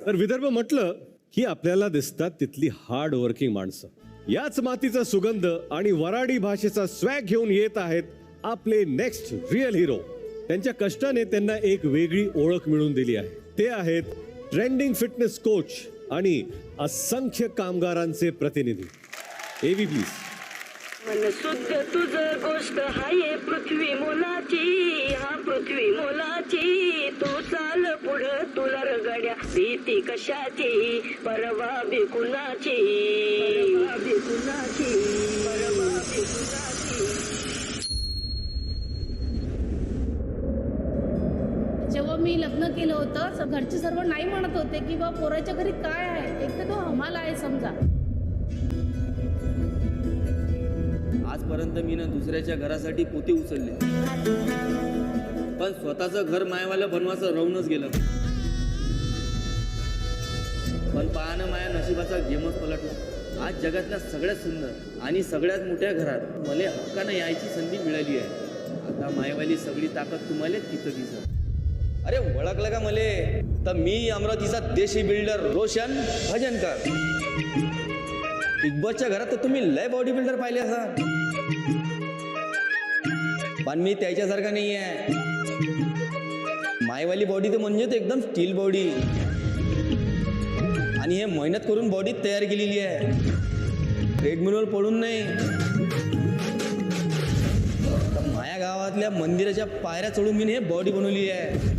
तर विदर्भ म्हटलं की आपल्याला दिसतात तिथली हार्ड वर्किंग माणसं. याच मातीचा सुगंध आणि वराडी भाषेचा स्वॅग घेऊन येत आहेत आपले नेक्स्ट रिअल हिरो. त्यांच्या कष्टाने त्यांना एक वेगळी ओळख मिळवून दिली आहे. ते आहेत ट्रेंडिंग फिटनेस कोच आणि असंख्य कामगारांचे प्रतिनिधी. एव्ही प्लीज. मन शुद्ध तुझ गोष्ट हाये पृथ्वी मोलाची, हा पृथ्वी मोलाची. तू चाल पुढं तुला रगड्या भीती कशाची, परवा बिकुनाची, परवा बिकुनाची, परवा बिकुनाची. जेव्हा मी लग्न केलं होतं घरचे सर्व नाही म्हणत होते की बा पोराच्या घरी काय आहे, एक तर तो हमाला आहे समजा. आजपर्यंत मी ना दुसऱ्याच्या घरासाठी पोते उचलले, पण स्वतःचं घर मायावाला बनवायचं राहूनच गेलं. पण पाहणं माया नशिबाचा गेमच पलटला. आज जगातल्या सगळ्यात सुंदर आणि सगळ्यात मोठ्या घरात मला हक्कानं यायची संधी मिळाली आहे. आता मायवाली सगळी ताकद तुम्हाला तिथं दिसत. अरे ओळखलं का मले? तर मी अमरावतीचा देशी बिल्डर रोशन भजनकर. बिग बॉसच्या घरात तर तुम्ही लय बॉडी बिल्डर पाहिले असा, पण मी त्याच्यासारखा नाही आहे. मायवाली बॉडी तर म्हणजे एकदम स्टील बॉडी, आणि हे मेहनत करून बॉडी तयार केलेली आहे, ट्रेडमिलवर पडून नाही. तर माया गावातल्या मंदिराच्या पायऱ्या चढून मी हे बॉडी बनवली आहे.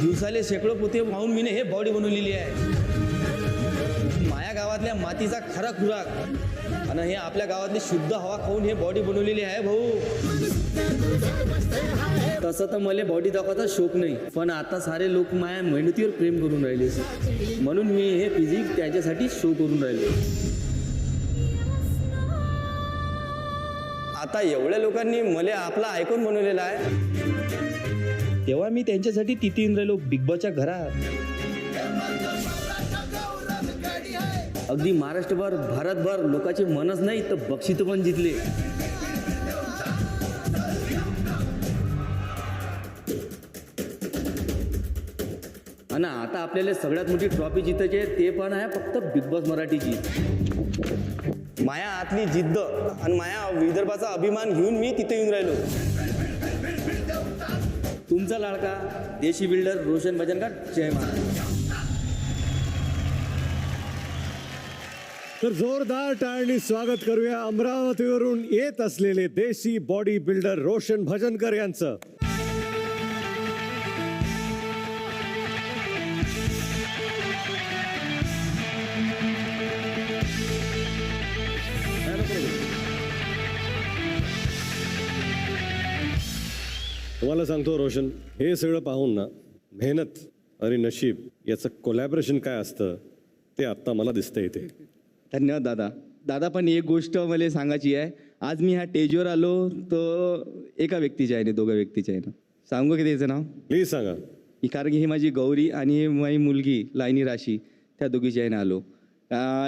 दिवसाले शेकडो पोते वाहून मी हे बॉडी बनवलेली आहे. माया गावातल्या मातीचा खरा खुराक आणि हे आपल्या गावातली शुद्ध हवा खाऊन हे बॉडी बनवलेली आहे भाऊ. तसं तर मला बॉडी दाखवायचा शौक नाही, पण आता सारे लोक माया मेहनतीवर प्रेम करून राहिले, म्हणून मी हे फिजिक त्याच्यासाठी शो करून राहिले. आता एवढ्या लोकांनी मला आपला आयकॉन बनवलेला आहे, तेव्हा मी त्यांच्यासाठी तिथे येऊन राहिलो बिग बॉसच्या घरात. अगदी महाराष्ट्रभर भारतभर लोकांचे मनच नाही तर बक्षीस पण जिंकले. आणि आता आपल्याला सगळ्यात मोठी ट्रॉफी जितायची आहे, ते पण आहे फक्त बिग बॉस मराठीची. माया आतली जिद्द आणि माया विदर्भाचा अभिमान घेऊन मी तिथे येऊन राहिलो. तुमचा लाडका देशी बिल्डर रोशन भजनकर. जय महाराज. तर जोरदार टाळणी स्वागत करूया अमरावतीवरून येत असलेले देशी बॉडी बिल्डर रोशन भजनकर यांचं. तुम्हाला सांगतो रोशन, हे सगळं पाहून ना मेहनत आणि नशीब याचं कोलॅबरेशन काय असतं ते आत्ता मला दिसतं इथे. धन्यवाद दादा. दादा पण एक गोष्ट मला सांगायची आहे. आज मी ह्या स्टेजवर आलो तर एका व्यक्तीच्या आहे ना, दोघा व्यक्तीच्या आहे ना. सांगू की त्याचं नाव? प्लीज सांगा. कारण की ही माझी गौरी आणि ही माझी मुलगी लायनी राशी, त्या दोघीच्या आहे ना आलो.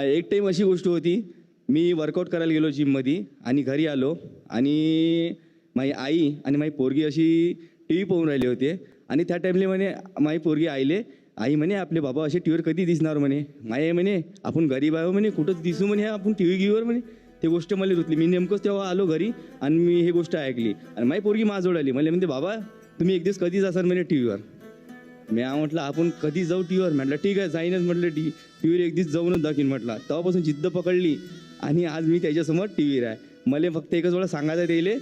एक टाईम अशी गोष्ट होती, मी वर्कआउट करायला गेलो जिममध्ये आणि घरी आलो आणि माझी आई आणि माझी पोरगी अशी टी व्ही पाहून राहिले होते. आणि त्या टाईमले म्हणे माझी पोरगी आईले, आई म्हणे आपले बाबा असे टी व्हीवर कधी दिसणार म्हणे. माय म्हणे आपण गरीब आहे म्हणे, कुठंच दिसू म्हणे आपण टी व्ही गिव्हीवर म्हणे. ते गोष्ट मला रुतली. मी नेमकंच तेव्हा आलो घरी आणि मी ही गोष्ट ऐकली आणि माझी पोरगी माझ्याजवळ आली. मला म्हणते बाबा तुम्ही एक दिवस कधीच असाल म्हणे टी व्हीवर. मी म्हटलं आपण कधी जाऊ टी व्हीवर. म्हटलं ठीक आहे जाईनच. म्हटलं टी व्हीवर एक दिवस जाऊनच दाखवीन म्हटलं. तेव्हापासून जिद्द पकडली आणि आज मी त्याच्यासमोर टी व्हीवर आहे. मला फक्त एकच वेळा सांगायचं त्याला,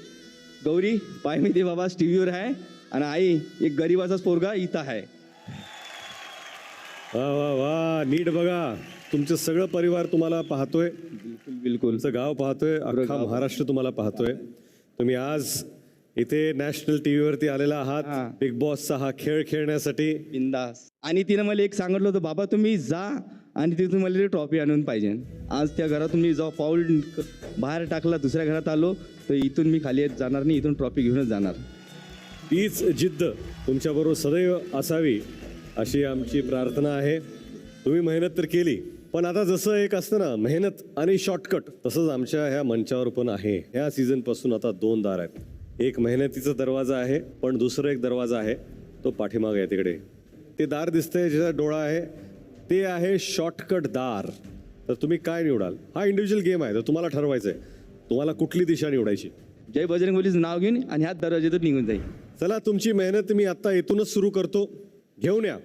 गौरी पाय मी ते बाबा टी व्हीवर आहे आणि आई एक गरीबाचाच पोरगा इथं आहे. वा वा वा, नीट बघा. तुमचं सगळं परिवार तुम्हाला पाहतोय, बिलकुल तुमचं गाव पाहतोय, अख्खा महाराष्ट्र तुम्हाला पाहतोय. तुम्ही आज इथे नॅशनल टी व्हीवरती आलेला आहात बिग बॉसचा हा खेळ खेळण्यासाठी. बिंदास. आणि तिनं मला एक सांगितलं होतं, बाबा तुम्ही जा आणि तिथून मला ती ट्रॉफी आणून पाहिजे. आज त्या घरातून मी जेव्हा पाऊल बाहेर टाकला, दुसऱ्या घरात आलो, तर इथून मी खाली येत जाणार नाही, इथून ट्रॉफी घेऊनच जाणार. तीच जिद्द तुमच्याबरोबर सदैव असावी अशी आमची प्रार्थना आहे. तुम्ही मेहनत तर केली, पण आता जसं एक असतं ना मेहनत आणि शॉर्टकट, तसंच आमच्या ह्या मंचावर पण आहे. ह्या सीझन पासून आता 2 दार आहेत. एक मेहनतीचा दरवाजा आहे, पण दुसरा एक दरवाजा आहे तो पाठीमागे आहे तिकडे. ते दार दिसतंय ज्याचा डोळा आहे ते आहे शॉर्टकट दार. तर तुम्ही काय निवडाल? हा इंडिव्हिज्युअल गेम आहे, तर तुम्हाला ठरवायचं आहे तुम्हाला कुठली दिशा निवडायची. जय बजरंगबलीचं नाव घेऊन आणि ह्याच दरवाज्यातून निघून जाईल. चला तुमची मेहनत मी आता इथूनच सुरू करतो. घेऊन या.